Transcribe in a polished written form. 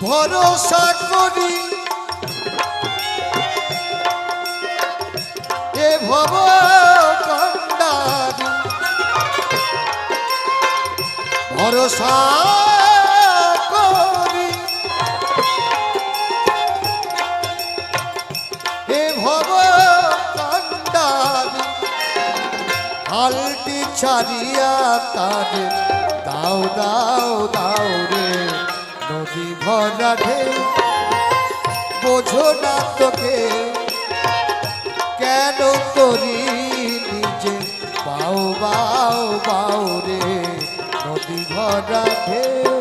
ভরসা করি এ ভব কন্দারি ভরসা করি এ ভব কন্দারি হালটি ছাড়িয়া তারে দাও দাও দাও রে নদী ভরা ঢেউ বোঝো না তোকে কেন করি নিজে বাও বাও বাও রে নদী ভরা ঢেউ